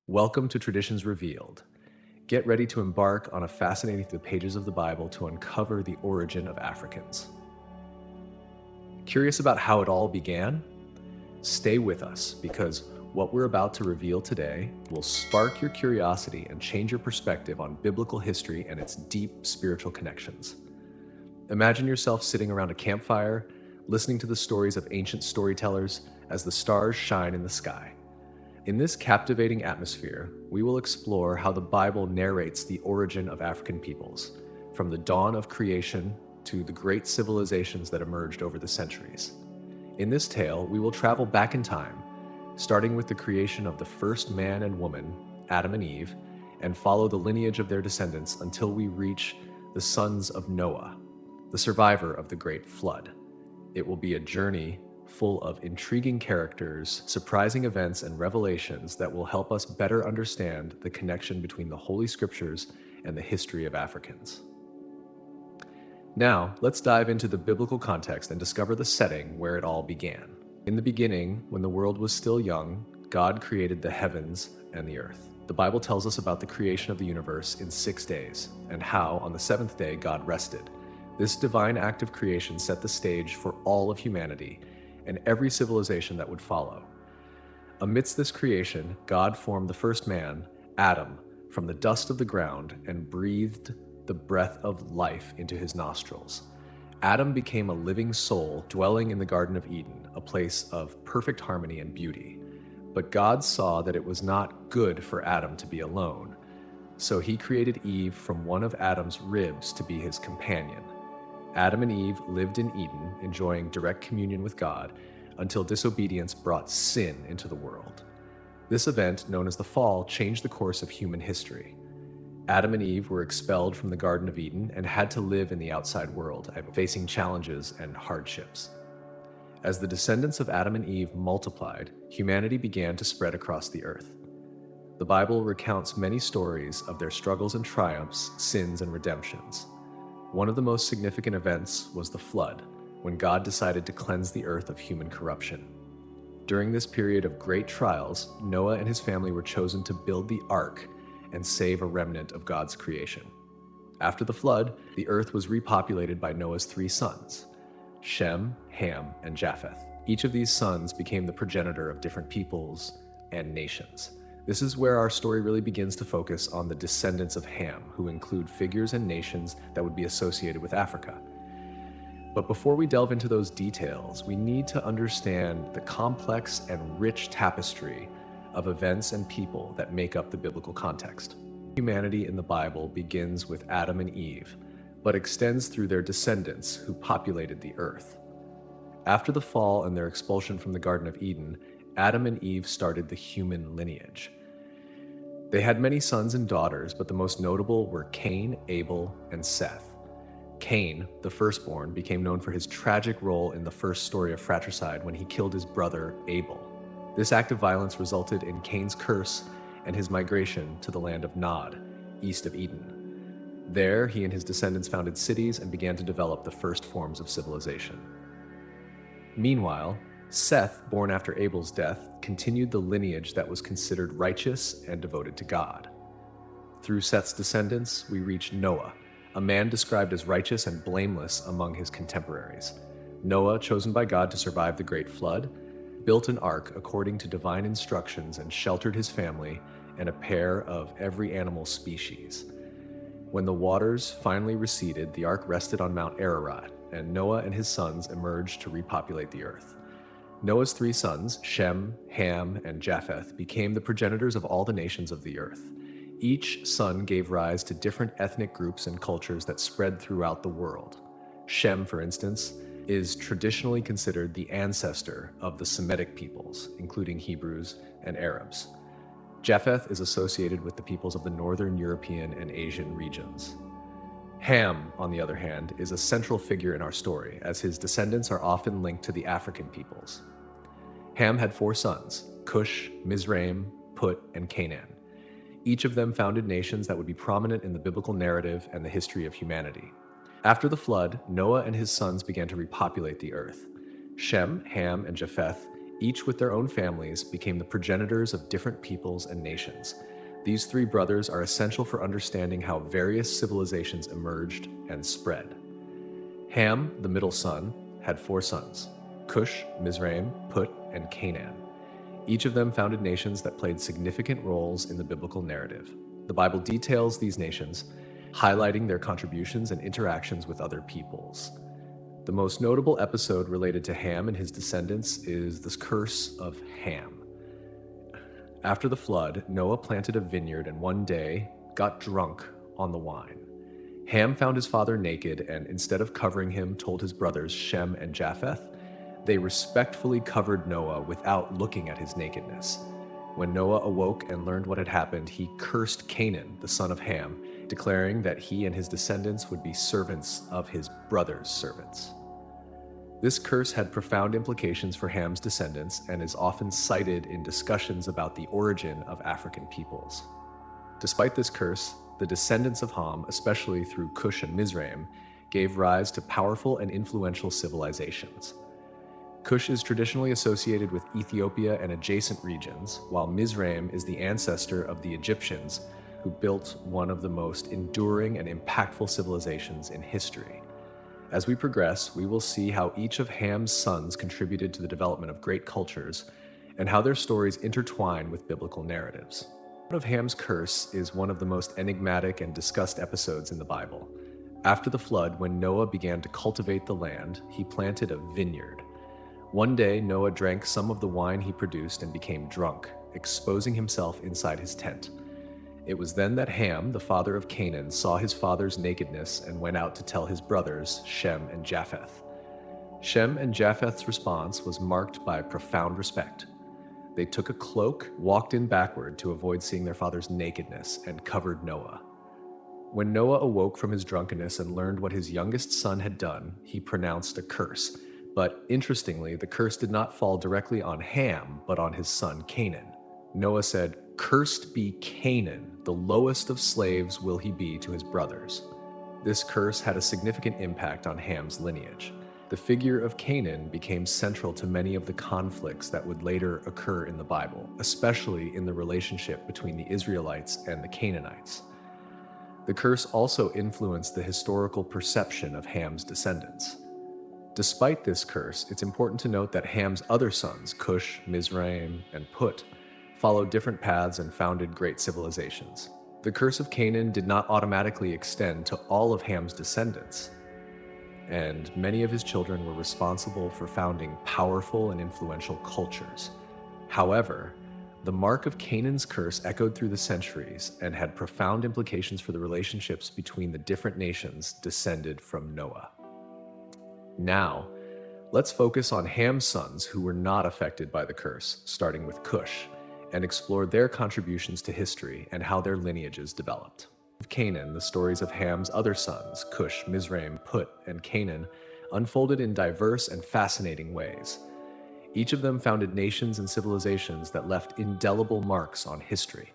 Welcome to Traditions Revealed. Get ready to embark on a fascinating through the pages of the Bible to uncover the origin of Africans. Curious about how it all began? Stay with us because what we're about to reveal today will spark your curiosity and change your perspective on biblical history and its deep spiritual connections. Imagine yourself sitting around a campfire, listening to the stories of ancient storytellers as the stars shine in the sky. In this captivating atmosphere, we will explore how the Bible narrates the origin of African peoples, from the dawn of creation to the great civilizations that emerged over the centuries. In this tale, we will travel back in time, starting with the creation of the first man and woman, Adam and Eve, and follow the lineage of their descendants until we reach the sons of Noah, the survivor of the Great Flood. It will be a journey full of intriguing characters, surprising events, and revelations that will help us better understand the connection between the Holy Scriptures and the history of Africans. Now, let's dive into the biblical context and discover the setting where it all began. In the beginning, when the world was still young, God created the heavens and the earth. The Bible tells us about the creation of the universe in 6 days, and how, on the seventh day, God rested. This divine act of creation set the stage for all of humanity and every civilization that would follow. Amidst this creation, God formed the first man, Adam, from the dust of the ground and breathed the breath of life into his nostrils. Adam became a living soul dwelling in the Garden of Eden, a place of perfect harmony and beauty. But God saw that it was not good for Adam to be alone, so he created Eve from one of Adam's ribs to be his companion. Adam and Eve lived in Eden, enjoying direct communion with God, until disobedience brought sin into the world. This event, known as the Fall, changed the course of human history. Adam and Eve were expelled from the Garden of Eden and had to live in the outside world, facing challenges and hardships. As the descendants of Adam and Eve multiplied, humanity began to spread across the earth. The Bible recounts many stories of their struggles and triumphs, sins and redemptions. One of the most significant events was the flood, when God decided to cleanse the earth of human corruption. During this period of great trials, Noah and his family were chosen to build the ark and save a remnant of God's creation. After the flood, the earth was repopulated by Noah's 3 sons, Shem, Ham, and Japheth. Each of these sons became the progenitor of different peoples and nations. This is where our story really begins to focus on the descendants of Ham, who include figures and nations that would be associated with Africa. But before we delve into those details, we need to understand the complex and rich tapestry of events and people that make up the biblical context. Humanity in the Bible begins with Adam and Eve, but extends through their descendants who populated the earth. After the fall and their expulsion from the Garden of Eden, Adam and Eve started the human lineage. They had many sons and daughters, but the most notable were Cain, Abel, and Seth. Cain, the firstborn, became known for his tragic role in the first story of fratricide when he killed his brother Abel. This act of violence resulted in Cain's curse and his migration to the land of Nod, east of Eden. There, he and his descendants founded cities and began to develop the first forms of civilization. Meanwhile, Seth, born after Abel's death, continued the lineage that was considered righteous and devoted to God. Through Seth's descendants, we reach Noah, a man described as righteous and blameless among his contemporaries. Noah, chosen by God to survive the Great Flood, built an ark according to divine instructions and sheltered his family and a pair of every animal species. When the waters finally receded, the ark rested on Mount Ararat, and Noah and his sons emerged to repopulate the earth. Noah's 3 sons, Shem, Ham, and Japheth, became the progenitors of all the nations of the earth. Each son gave rise to different ethnic groups and cultures that spread throughout the world. Shem, for instance, is traditionally considered the ancestor of the Semitic peoples, including Hebrews and Arabs. Japheth is associated with the peoples of the northern European and Asian regions. Ham, on the other hand, is a central figure in our story, as his descendants are often linked to the African peoples. Ham had 4 sons, Cush, Mizraim, Put, and Canaan. Each of them founded nations that would be prominent in the biblical narrative and the history of humanity. After the flood, Noah and his sons began to repopulate the earth. Shem, Ham, and Japheth each with their own families, became the progenitors of different peoples and nations. These three brothers are essential for understanding how various civilizations emerged and spread. Ham, the middle son, had four sons: Cush, Mizraim, Put, and Canaan. Each of them founded nations that played significant roles in the biblical narrative. The Bible details these nations, highlighting their contributions and interactions with other peoples. The most notable episode related to Ham and his descendants is the curse of Ham. After the flood, Noah planted a vineyard and one day got drunk on the wine. Ham found his father naked and, instead of covering him, told his brothers Shem and Japheth. They respectfully covered Noah without looking at his nakedness. When Noah awoke and learned what had happened, he cursed Canaan, the son of Ham, declaring that he and his descendants would be servants of his brother's servants. This curse had profound implications for Ham's descendants and is often cited in discussions about the origin of African peoples. Despite this curse, the descendants of Ham, especially through Cush and Mizraim, gave rise to powerful and influential civilizations. Cush is traditionally associated with Ethiopia and adjacent regions, while Mizraim is the ancestor of the Egyptians, who built one of the most enduring and impactful civilizations in history. As we progress, we will see how each of Ham's sons contributed to the development of great cultures and how their stories intertwine with biblical narratives. One of Ham's curse is one of the most enigmatic and discussed episodes in the Bible. After the flood, when Noah began to cultivate the land, he planted a vineyard. One day, Noah drank some of the wine he produced and became drunk, exposing himself inside his tent. It was then that Ham, the father of Canaan, saw his father's nakedness and went out to tell his brothers, Shem and Japheth. Shem and Japheth's response was marked by profound respect. They took a cloak, walked in backward to avoid seeing their father's nakedness, and covered Noah. When Noah awoke from his drunkenness and learned what his youngest son had done, he pronounced a curse. But interestingly, the curse did not fall directly on Ham, but on his son Canaan. Noah said, "Cursed be Canaan, the lowest of slaves will he be to his brothers." This curse had a significant impact on Ham's lineage. The figure of Canaan became central to many of the conflicts that would later occur in the Bible, especially in the relationship between the Israelites and the Canaanites. The curse also influenced the historical perception of Ham's descendants. Despite this curse, it's important to note that Ham's other sons, Cush, Mizraim, and Put, followed different paths and founded great civilizations. The curse of Canaan did not automatically extend to all of Ham's descendants, and many of his children were responsible for founding powerful and influential cultures. However, the mark of Canaan's curse echoed through the centuries and had profound implications for the relationships between the different nations descended from Noah. Now, let's focus on Ham's sons who were not affected by the curse, starting with Cush, and explore their contributions to history and how their lineages developed. Of Canaan, the stories of Ham's other sons, Cush, Mizraim, Put, and Canaan, unfolded in diverse and fascinating ways. Each of them founded nations and civilizations that left indelible marks on history.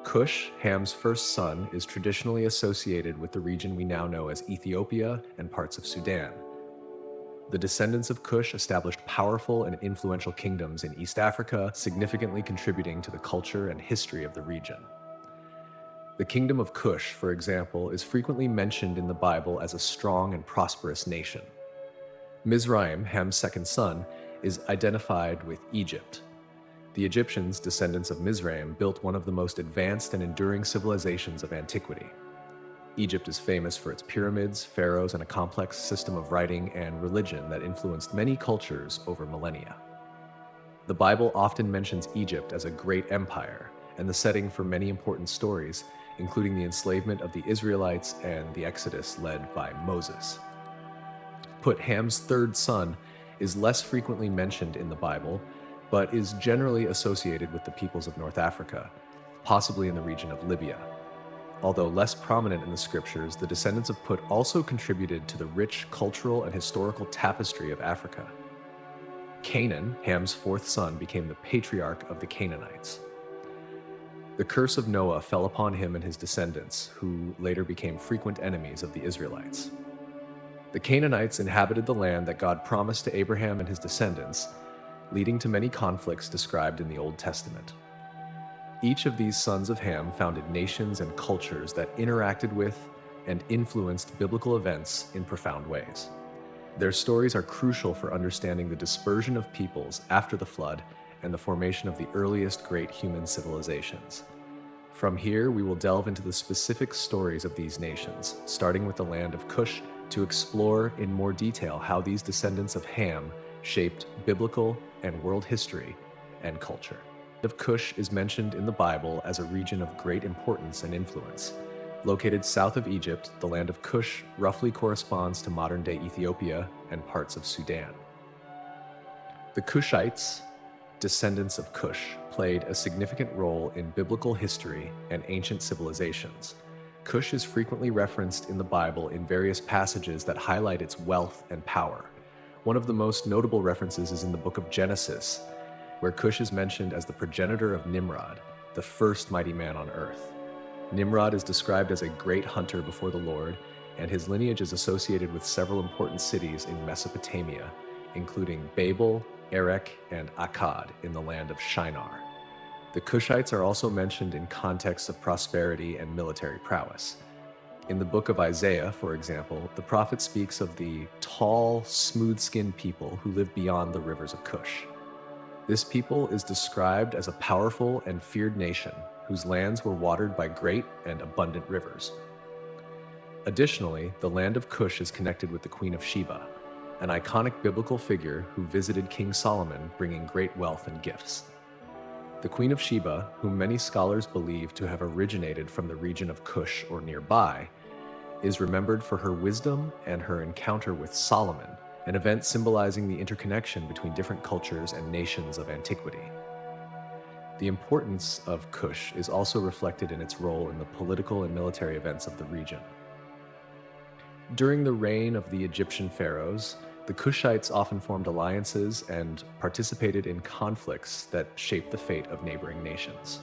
Cush, Ham's first son, is traditionally associated with the region we now know as Ethiopia and parts of Sudan. The descendants of Cush established powerful and influential kingdoms in East Africa, significantly contributing to the culture and history of the region. The kingdom of Cush, for example, is frequently mentioned in the Bible as a strong and prosperous nation. Mizraim, Ham's second son, is identified with Egypt. The Egyptians, descendants of Mizraim, built one of the most advanced and enduring civilizations of antiquity. Egypt is famous for its pyramids, pharaohs, and a complex system of writing and religion that influenced many cultures over millennia. The Bible often mentions Egypt as a great empire and the setting for many important stories, including the enslavement of the Israelites and the Exodus led by Moses. Put, Ham's third son, is less frequently mentioned in the Bible, but is generally associated with the peoples of North Africa, possibly in the region of Libya. Although less prominent in the scriptures, the descendants of Put also contributed to the rich cultural and historical tapestry of Africa. Canaan, Ham's fourth son, became the patriarch of the Canaanites. The curse of Noah fell upon him and his descendants, who later became frequent enemies of the Israelites. The Canaanites inhabited the land that God promised to Abraham and his descendants, leading to many conflicts described in the Old Testament. Each of these sons of Ham founded nations and cultures that interacted with and influenced biblical events in profound ways. Their stories are crucial for understanding the dispersion of peoples after the flood and the formation of the earliest great human civilizations. From here, we will delve into the specific stories of these nations, starting with the land of Cush, to explore in more detail how these descendants of Ham shaped biblical and world history and culture. The land of Cush is mentioned in the Bible as a region of great importance and influence. Located south of Egypt, the land of Cush roughly corresponds to modern-day Ethiopia and parts of Sudan. The Cushites, descendants of Cush, played a significant role in biblical history and ancient civilizations. Cush is frequently referenced in the Bible in various passages that highlight its wealth and power. One of the most notable references is in the book of Genesis, where Cush is mentioned as the progenitor of Nimrod, the first mighty man on earth. Nimrod is described as a great hunter before the Lord, and his lineage is associated with several important cities in Mesopotamia, including Babel, Erech, and Akkad in the land of Shinar. The Cushites are also mentioned in contexts of prosperity and military prowess. In the book of Isaiah, for example, the prophet speaks of the tall, smooth-skinned people who live beyond the rivers of Cush. This people is described as a powerful and feared nation whose lands were watered by great and abundant rivers. Additionally, the land of Cush is connected with the Queen of Sheba, an iconic biblical figure who visited King Solomon bringing great wealth and gifts. The Queen of Sheba, whom many scholars believe to have originated from the region of Cush or nearby, is remembered for her wisdom and her encounter with Solomon, an event symbolizing the interconnection between different cultures and nations of antiquity. The importance of Cush is also reflected in its role in the political and military events of the region. During the reign of the Egyptian pharaohs, the Cushites often formed alliances and participated in conflicts that shaped the fate of neighboring nations.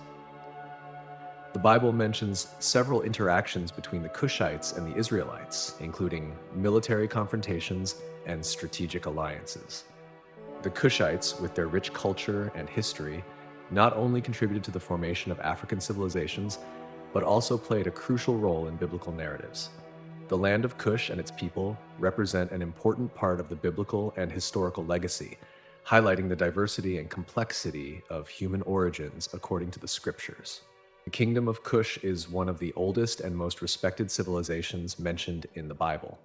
The Bible mentions several interactions between the Cushites and the Israelites, including military confrontations and strategic alliances. The Cushites, with their rich culture and history, not only contributed to the formation of African civilizations, but also played a crucial role in biblical narratives. The land of Cush and its people represent an important part of the biblical and historical legacy, highlighting the diversity and complexity of human origins according to the scriptures. The kingdom of Cush is one of the oldest and most respected civilizations mentioned in the Bible.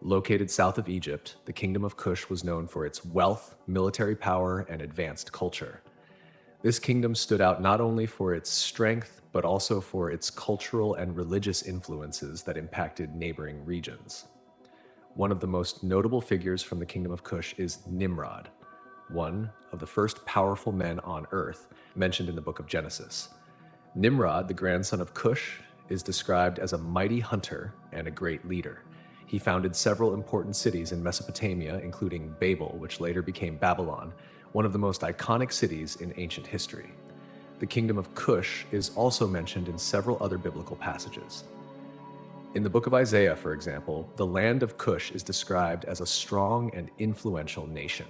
Located south of Egypt, the kingdom of Cush was known for its wealth, military power, and advanced culture. This kingdom stood out not only for its strength, but also for its cultural and religious influences that impacted neighboring regions. One of the most notable figures from the kingdom of Cush is Nimrod, one of the first powerful men on earth mentioned in the book of Genesis. Nimrod, the grandson of Cush, is described as a mighty hunter and a great leader. He founded several important cities in Mesopotamia, including Babel, which later became Babylon, one of the most iconic cities in ancient history. The kingdom of Cush is also mentioned in several other biblical passages. In the book of Isaiah, for example, the land of Cush is described as a strong and influential nation.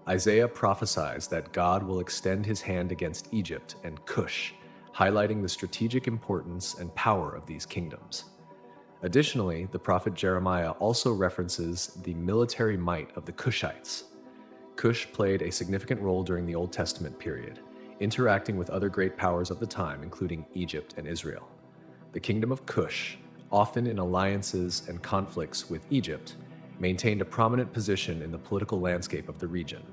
Isaiah prophesies that God will extend his hand against Egypt and Cush, highlighting the strategic importance and power of these kingdoms. Additionally, the prophet Jeremiah also references the military might of the Cushites. Cush played a significant role during the Old Testament period, interacting with other great powers of the time, including Egypt and Israel. The kingdom of Cush, often in alliances and conflicts with Egypt, maintained a prominent position in the political landscape of the region.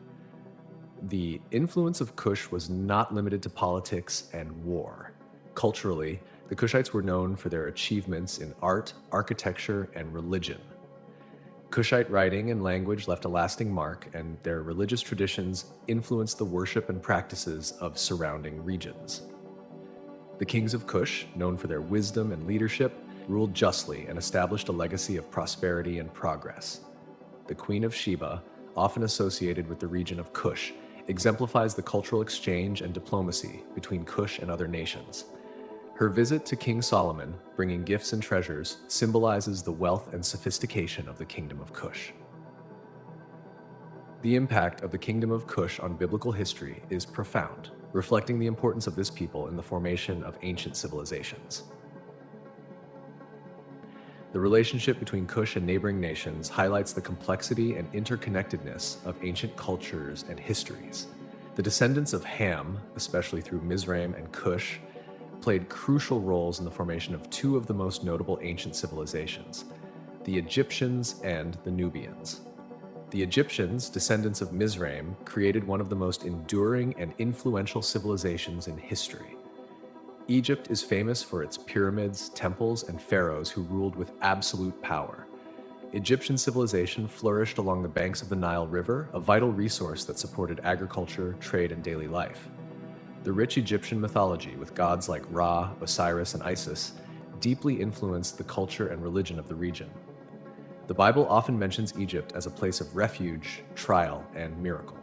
The influence of Cush was not limited to politics and war. Culturally, the Cushites were known for their achievements in art, architecture, and religion. Cushite writing and language left a lasting mark, and their religious traditions influenced the worship and practices of surrounding regions. The kings of Cush, known for their wisdom and leadership, ruled justly and established a legacy of prosperity and progress. The Queen of Sheba, often associated with the region of Cush, exemplifies the cultural exchange and diplomacy between Cush and other nations. Her visit to King Solomon, bringing gifts and treasures, symbolizes the wealth and sophistication of the kingdom of Cush. The impact of the Kingdom of Kush on biblical history is profound, reflecting the importance of this people in the formation of ancient civilizations. The relationship between Kush and neighboring nations highlights the complexity and interconnectedness of ancient cultures and histories. The descendants of Ham, especially through Mizraim and Kush, played crucial roles in the formation of two of the most notable ancient civilizations, the Egyptians and the Nubians. The Egyptians, descendants of Mizraim, created one of the most enduring and influential civilizations in history. Egypt is famous for its pyramids, temples, and pharaohs who ruled with absolute power. Egyptian civilization flourished along the banks of the Nile River, a vital resource that supported agriculture, trade, and daily life. The rich Egyptian mythology, with gods like Ra, Osiris, and Isis, deeply influenced the culture and religion of the region. The Bible often mentions Egypt as a place of refuge, trial, and miracle.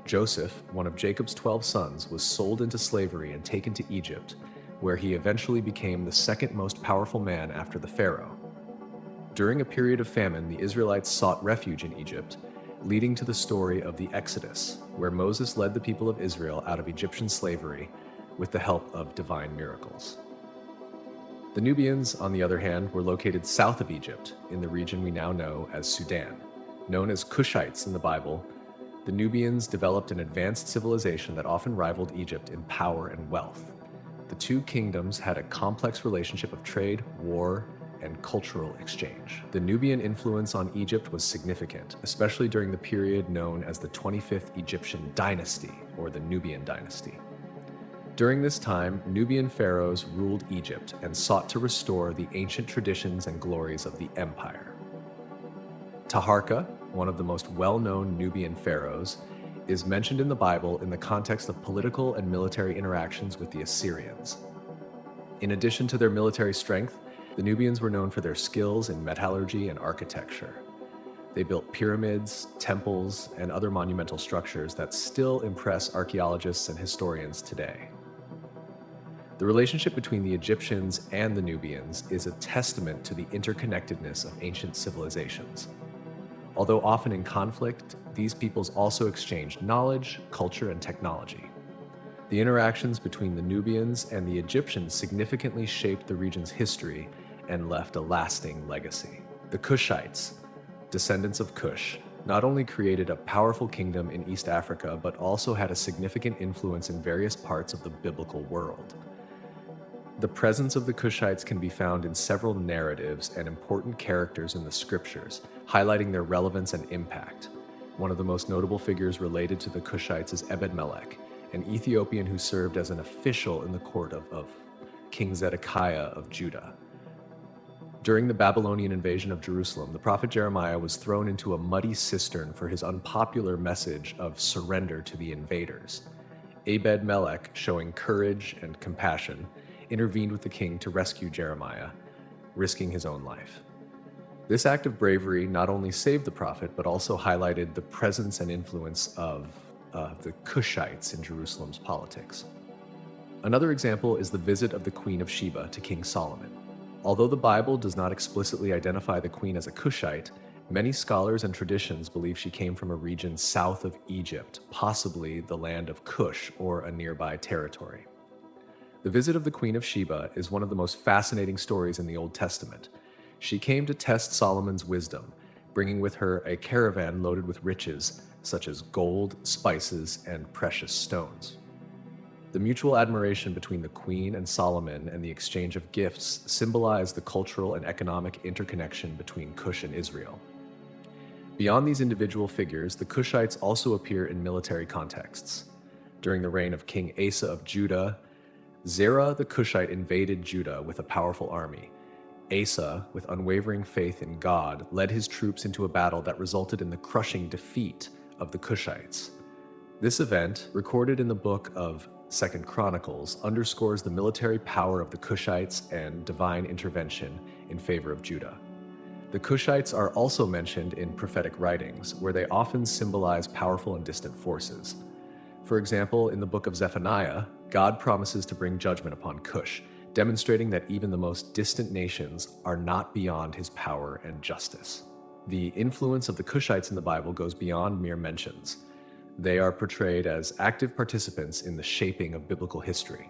Joseph, one of Jacob's 12 sons, was sold into slavery and taken to Egypt, where he eventually became the second most powerful man after the Pharaoh. During a period of famine, the Israelites sought refuge in Egypt, leading to the story of the Exodus, where Moses led the people of Israel out of Egyptian slavery with the help of divine miracles. The Nubians, on the other hand, were located south of Egypt, in the region we now know as Sudan. Known as Kushites in the Bible, the Nubians developed an advanced civilization that often rivaled Egypt in power and wealth. The two kingdoms had a complex relationship of trade, war, and cultural exchange. The Nubian influence on Egypt was significant, especially during the period known as the 25th Egyptian dynasty, or the Nubian dynasty. During this time, Nubian pharaohs ruled Egypt and sought to restore the ancient traditions and glories of the empire. Taharka, one of the most well-known Nubian pharaohs, is mentioned in the Bible in the context of political and military interactions with the Assyrians. In addition to their military strength, the Nubians were known for their skills in metallurgy and architecture. They built pyramids, temples, and other monumental structures that still impress archaeologists and historians today. The relationship between the Egyptians and the Nubians is a testament to the interconnectedness of ancient civilizations. Although often in conflict, these peoples also exchanged knowledge, culture, and technology. The interactions between the Nubians and the Egyptians significantly shaped the region's history and left a lasting legacy. The Kushites, descendants of Kush, not only created a powerful kingdom in East Africa, but also had a significant influence in various parts of the biblical world. The presence of the Kushites can be found in several narratives and important characters in the scriptures, highlighting their relevance and impact. One of the most notable figures related to the Kushites is Ebed-Melech, an Ethiopian who served as an official in the court of King Zedekiah of Judah. During the Babylonian invasion of Jerusalem, the prophet Jeremiah was thrown into a muddy cistern for his unpopular message of surrender to the invaders. Ebed-Melech, showing courage and compassion, intervened with the king to rescue Jeremiah, risking his own life. This act of bravery not only saved the prophet, but also highlighted the presence and influence of the Kushites in Jerusalem's politics. Another example is the visit of the Queen of Sheba to King Solomon. Although the Bible does not explicitly identify the queen as a Kushite, many scholars and traditions believe she came from a region south of Egypt, possibly the land of Kush or a nearby territory. The visit of the Queen of Sheba is one of the most fascinating stories in the Old Testament. She came to test Solomon's wisdom, bringing with her a caravan loaded with riches such as gold, spices, and precious stones. The mutual admiration between the Queen and Solomon and the exchange of gifts symbolize the cultural and economic interconnection between Kush and Israel. Beyond these individual figures, the Kushites also appear in military contexts. During the reign of King Asa of Judah, Zerah the Kushite invaded Judah with a powerful army. Asa, with unwavering faith in God, led his troops into a battle that resulted in the crushing defeat of the Kushites. This event, recorded in the book of 2 Chronicles, underscores the military power of the Kushites and divine intervention in favor of Judah. The Kushites are also mentioned in prophetic writings, where they often symbolize powerful and distant forces. For example, in the book of Zephaniah, God promises to bring judgment upon Kush, demonstrating that even the most distant nations are not beyond his power and justice. The influence of the Cushites in the Bible goes beyond mere mentions. They are portrayed as active participants in the shaping of biblical history.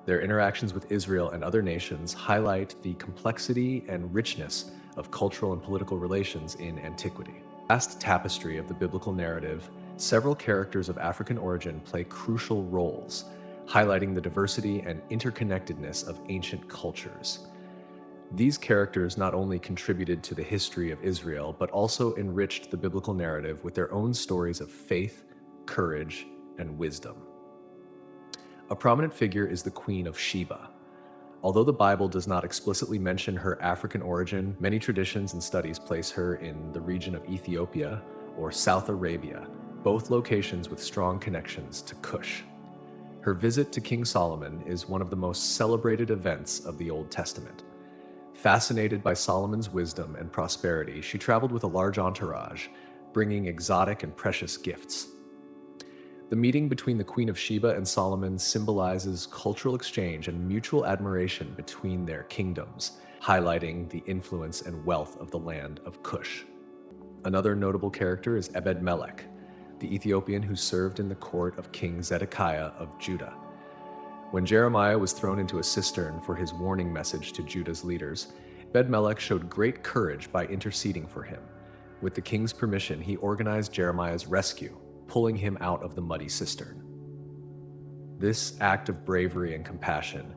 Their interactions with Israel and other nations highlight the complexity and richness of cultural and political relations in antiquity. Vast tapestry of the biblical narrative, several characters of African origin play crucial roles, highlighting the diversity and interconnectedness of ancient cultures. These characters not only contributed to the history of Israel, but also enriched the biblical narrative with their own stories of faith, courage, and wisdom. A prominent figure is the Queen of Sheba. Although the Bible does not explicitly mention her African origin, many traditions and studies place her in the region of Ethiopia or South Arabia, both locations with strong connections to Cush. Her visit to King Solomon is one of the most celebrated events of the Old Testament. Fascinated by Solomon's wisdom and prosperity, she traveled with a large entourage, bringing exotic and precious gifts. The meeting between the Queen of Sheba and Solomon symbolizes cultural exchange and mutual admiration between their kingdoms, highlighting the influence and wealth of the land of Cush. Another notable character is Ebed-Melech, the Ethiopian who served in the court of King Zedekiah of Judah. When Jeremiah was thrown into a cistern for his warning message to Judah's leaders, Ebed-Melech showed great courage by interceding for him. With the king's permission, he organized Jeremiah's rescue, pulling him out of the muddy cistern. This act of bravery and compassion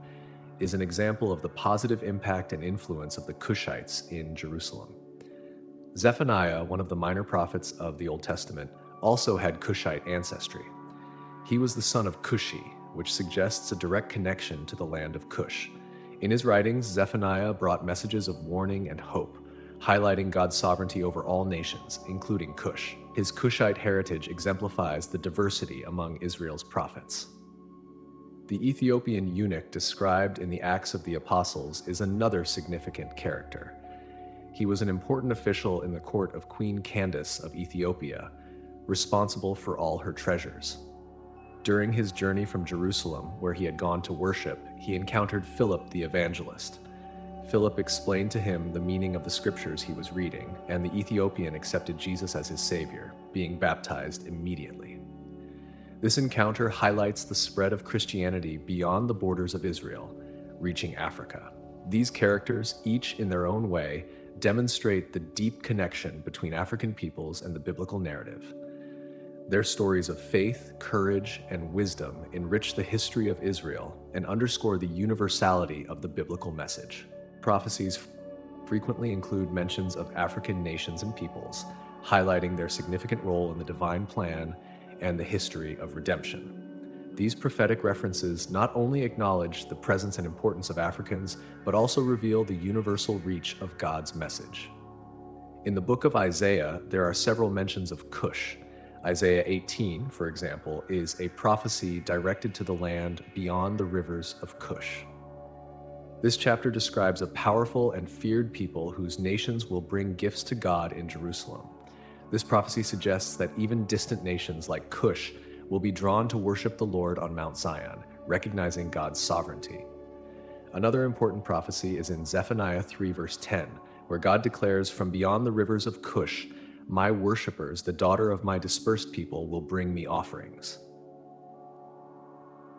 is an example of the positive impact and influence of the Cushites in Jerusalem. Zephaniah, one of the minor prophets of the Old Testament, also had Cushite ancestry. He was the son of Cushi, which suggests a direct connection to the land of Cush. In his writings, Zephaniah brought messages of warning and hope, highlighting God's sovereignty over all nations, including Cush. His Cushite heritage exemplifies the diversity among Israel's prophets. The Ethiopian eunuch described in the Acts of the Apostles is another significant character. He was an important official in the court of Queen Candace of Ethiopia, responsible for all her treasures. During his journey from Jerusalem, where he had gone to worship, he encountered Philip the evangelist. Philip explained to him the meaning of the scriptures he was reading, and the Ethiopian accepted Jesus as his savior, being baptized immediately. This encounter highlights the spread of Christianity beyond the borders of Israel, reaching Africa. These characters, each in their own way, demonstrate the deep connection between African peoples and the biblical narrative. Their stories of faith, courage, and wisdom enrich the history of Israel and underscore the universality of the biblical message. Prophecies frequently include mentions of African nations and peoples, highlighting their significant role in the divine plan and the history of redemption. These prophetic references not only acknowledge the presence and importance of Africans, but also reveal the universal reach of God's message. In the book of Isaiah, there are several mentions of Cush. Isaiah 18, for example, is a prophecy directed to the land beyond the rivers of Cush. This chapter describes a powerful and feared people whose nations will bring gifts to God in Jerusalem. This prophecy suggests that even distant nations like Cush will be drawn to worship the Lord on Mount Zion, recognizing God's sovereignty. Another important prophecy is in Zephaniah 3 verse 10, where God declares, "From beyond the rivers of Cush, my worshippers, the daughter of my dispersed people, will bring me offerings."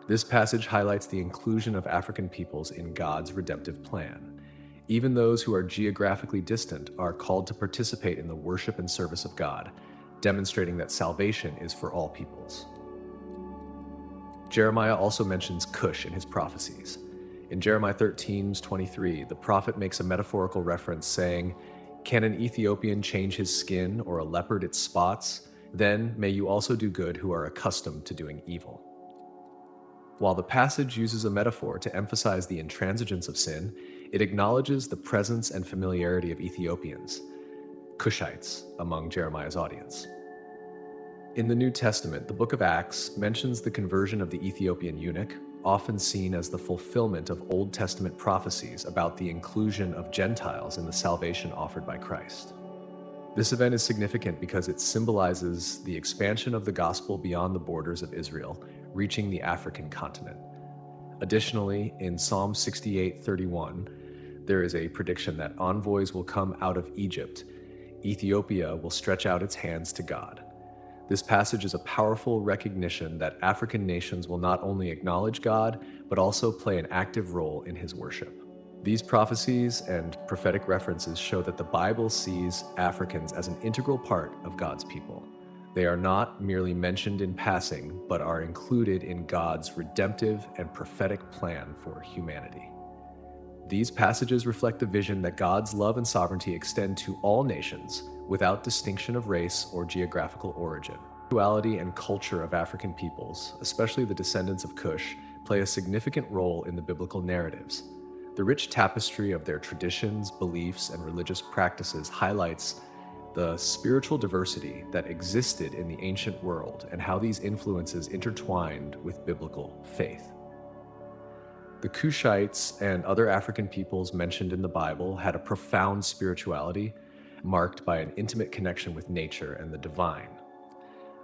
This passage highlights the inclusion of African peoples in God's redemptive plan. Even those who are geographically distant are called to participate in the worship and service of God, demonstrating that salvation is for all peoples. Jeremiah also mentions Cush in his prophecies. In Jeremiah 13:23, the prophet makes a metaphorical reference saying, "Can an Ethiopian change his skin or a leopard its spots? Then may you also do good who are accustomed to doing evil." While the passage uses a metaphor to emphasize the intransigence of sin, it acknowledges the presence and familiarity of Ethiopians, Cushites, among Jeremiah's audience. In the New Testament, the book of Acts mentions the conversion of the Ethiopian eunuch, often seen as the fulfillment of Old Testament prophecies about the inclusion of Gentiles in the salvation offered by Christ. This event is significant because it symbolizes the expansion of the gospel beyond the borders of Israel, reaching the African continent. Additionally, in Psalm 68:31, there is a prediction that envoys will come out of Egypt, Ethiopia will stretch out its hands to God. This passage is a powerful recognition that African nations will not only acknowledge God, but also play an active role in his worship. These prophecies and prophetic references show that the Bible sees Africans as an integral part of God's people. They are not merely mentioned in passing, but are included in God's redemptive and prophetic plan for humanity. These passages reflect the vision that God's love and sovereignty extend to all nations, without distinction of race or geographical origin. The spirituality and culture of African peoples, especially the descendants of Cush, play a significant role in the biblical narratives. The rich tapestry of their traditions, beliefs, and religious practices highlights the spiritual diversity that existed in the ancient world and how these influences intertwined with biblical faith. The Cushites and other African peoples mentioned in the Bible had a profound spirituality marked by an intimate connection with nature and the divine.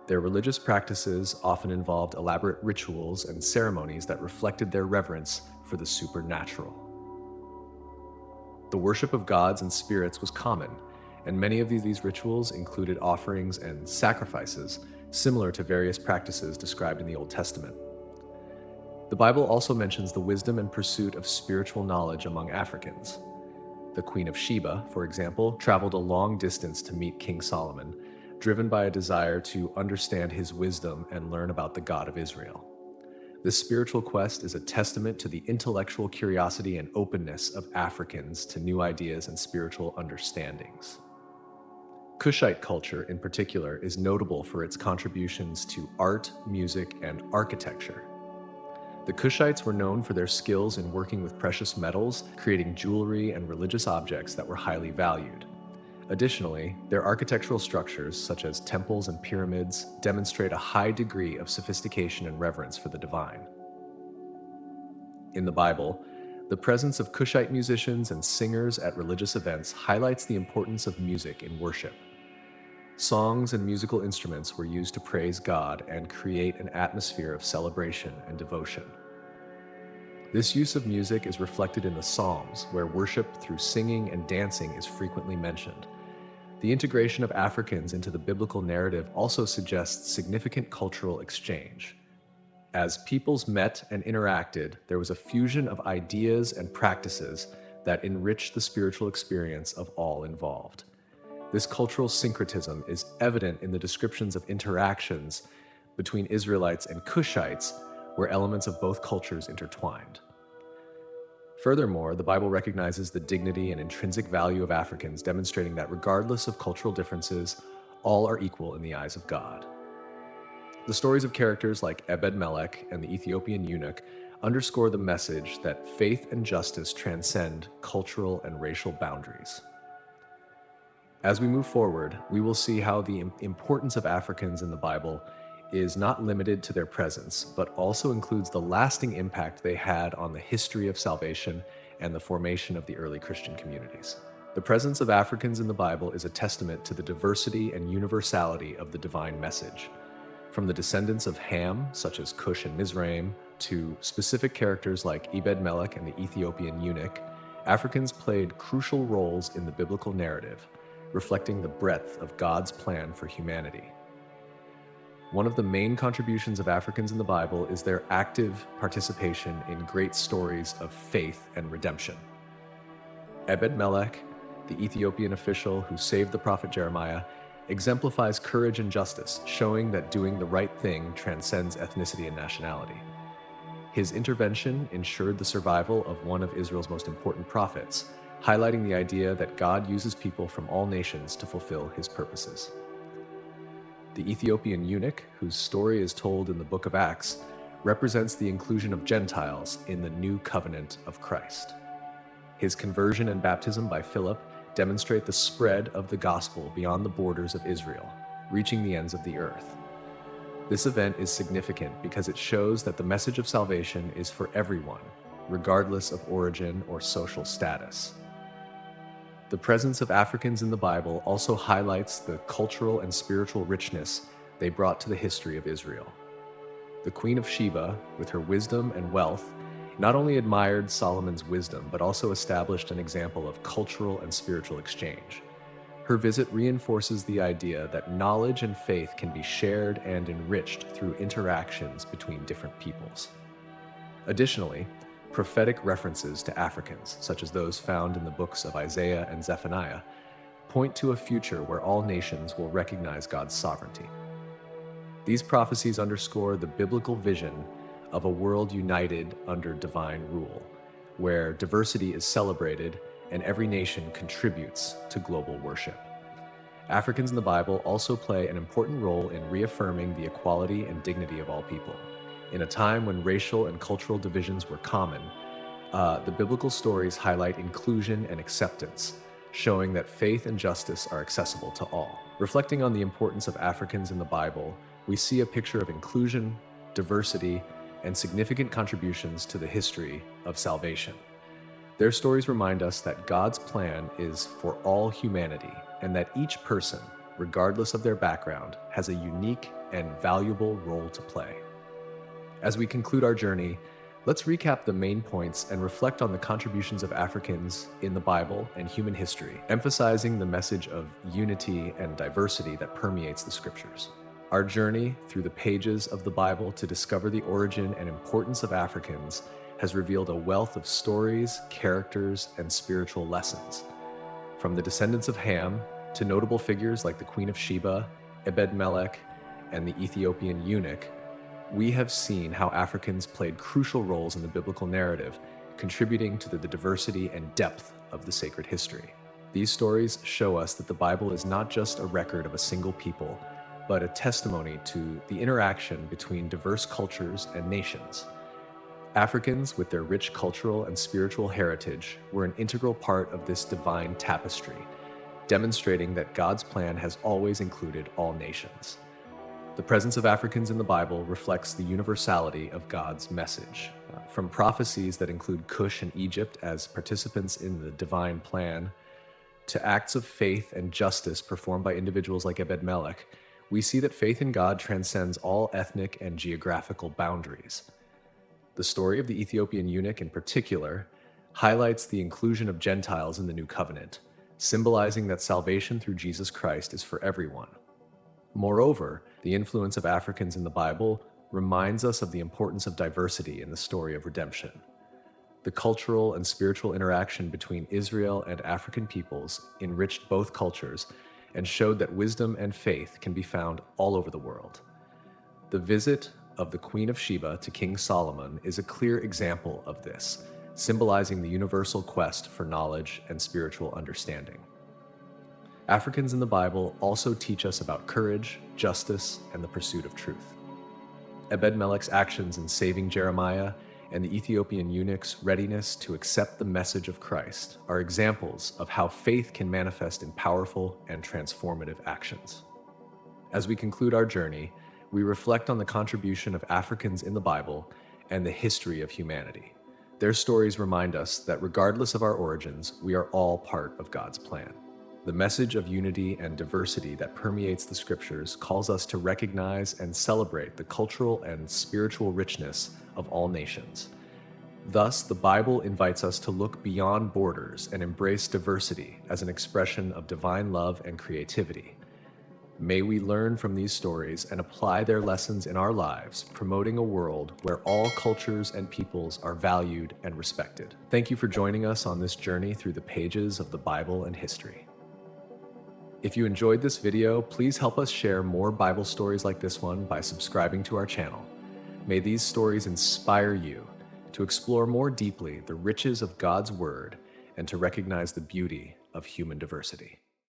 Their religious practices often involved elaborate rituals and ceremonies that reflected their reverence for the supernatural. The worship of gods and spirits was common, and many of these rituals included offerings and sacrifices similar to various practices described in the Old Testament. The Bible also mentions the wisdom and pursuit of spiritual knowledge among Africans. The Queen of Sheba, for example, traveled a long distance to meet King Solomon, driven by a desire to understand his wisdom and learn about the God of Israel. This spiritual quest is a testament to the intellectual curiosity and openness of Africans to new ideas and spiritual understandings. Cushite culture, in particular, is notable for its contributions to art, music, and architecture. The Cushites were known for their skills in working with precious metals, creating jewelry and religious objects that were highly valued. Additionally, their architectural structures, such as temples and pyramids, demonstrate a high degree of sophistication and reverence for the divine. In the Bible, the presence of Cushite musicians and singers at religious events highlights the importance of music in worship. Songs and musical instruments were used to praise God and create an atmosphere of celebration and devotion. This use of music is reflected in the Psalms, where worship through singing and dancing is frequently mentioned. The integration of Africans into the biblical narrative also suggests significant cultural exchange. As peoples met and interacted, there was a fusion of ideas and practices that enriched the spiritual experience of all involved. This cultural syncretism is evident in the descriptions of interactions between Israelites and Cushites, where elements of both cultures intertwined. Furthermore, the Bible recognizes the dignity and intrinsic value of Africans, demonstrating that regardless of cultural differences, all are equal in the eyes of God. The stories of characters like Ebed-Melech and the Ethiopian eunuch underscore the message that faith and justice transcend cultural and racial boundaries. As we move forward, we will see how the importance of Africans in the Bible is not limited to their presence, but also includes the lasting impact they had on the history of salvation and the formation of the early Christian communities. The presence of Africans in the Bible is a testament to the diversity and universality of the divine message. From the descendants of Ham, such as Cush and Mizraim, to specific characters like Ebed-Melech and the Ethiopian eunuch, Africans played crucial roles in the biblical narrative, reflecting the breadth of God's plan for humanity. One of the main contributions of Africans in the Bible is their active participation in great stories of faith and redemption. Ebed-Melech, the Ethiopian official who saved the prophet Jeremiah, exemplifies courage and justice, showing that doing the right thing transcends ethnicity and nationality. His intervention ensured the survival of one of Israel's most important prophets, highlighting the idea that God uses people from all nations to fulfill his purposes. The Ethiopian eunuch, whose story is told in the book of Acts, represents the inclusion of Gentiles in the new covenant of Christ. His conversion and baptism by Philip demonstrate the spread of the gospel beyond the borders of Israel, reaching the ends of the earth. This event is significant because it shows that the message of salvation is for everyone, regardless of origin or social status. The presence of Africans in the Bible also highlights the cultural and spiritual richness they brought to the history of Israel. The Queen of Sheba, with her wisdom and wealth, not only admired Solomon's wisdom, but also established an example of cultural and spiritual exchange. Her visit reinforces the idea that knowledge and faith can be shared and enriched through interactions between different peoples. Additionally, prophetic references to Africans, such as those found in the books of Isaiah and Zephaniah, point to a future where all nations will recognize God's sovereignty. These prophecies underscore the biblical vision of a world united under divine rule, where diversity is celebrated and every nation contributes to global worship. Africans in the Bible also play an important role in reaffirming the equality and dignity of all people. In a time when racial and cultural divisions were common, the biblical stories highlight inclusion and acceptance, showing that faith and justice are accessible to all. Reflecting on the importance of Africans in the Bible, we see a picture of inclusion, diversity, and significant contributions to the history of salvation. Their stories remind us that God's plan is for all humanity and that each person, regardless of their background, has a unique and valuable role to play. As we conclude our journey, let's recap the main points and reflect on the contributions of Africans in the Bible and human history, emphasizing the message of unity and diversity that permeates the scriptures. Our journey through the pages of the Bible to discover the origin and importance of Africans has revealed a wealth of stories, characters, and spiritual lessons. From the descendants of Ham to notable figures like the Queen of Sheba, Ebed-Melech, and the Ethiopian eunuch, we have seen how Africans played crucial roles in the biblical narrative, contributing to the diversity and depth of the sacred history. These stories show us that the Bible is not just a record of a single people, but a testimony to the interaction between diverse cultures and nations. Africans, with their rich cultural and spiritual heritage, were an integral part of this divine tapestry, demonstrating that God's plan has always included all nations. The presence of Africans in the Bible reflects the universality of God's message. From prophecies that include Cush and Egypt as participants in the divine plan, to acts of faith and justice performed by individuals like Ebed-Melech, we see that faith in God transcends all ethnic and geographical boundaries. The story of the Ethiopian eunuch in particular highlights the inclusion of Gentiles in the New Covenant, symbolizing that salvation through Jesus Christ is for everyone. Moreover, the influence of Africans in the Bible reminds us of the importance of diversity in the story of redemption. The cultural and spiritual interaction between Israel and African peoples enriched both cultures and showed that wisdom and faith can be found all over the world. The visit of the Queen of Sheba to King Solomon is a clear example of this, symbolizing the universal quest for knowledge and spiritual understanding. Africans in the Bible also teach us about courage, justice, and the pursuit of truth. Ebed-Melech's actions in saving Jeremiah and the Ethiopian eunuch's readiness to accept the message of Christ are examples of how faith can manifest in powerful and transformative actions. As we conclude our journey, we reflect on the contribution of Africans in the Bible and the history of humanity. Their stories remind us that regardless of our origins, we are all part of God's plan. The message of unity and diversity that permeates the scriptures calls us to recognize and celebrate the cultural and spiritual richness of all nations. Thus, the Bible invites us to look beyond borders and embrace diversity as an expression of divine love and creativity. May we learn from these stories and apply their lessons in our lives, promoting a world where all cultures and peoples are valued and respected. Thank you for joining us on this journey through the pages of the Bible and history. If you enjoyed this video, please help us share more Bible stories like this one by subscribing to our channel. May these stories inspire you to explore more deeply the riches of God's Word and to recognize the beauty of human diversity.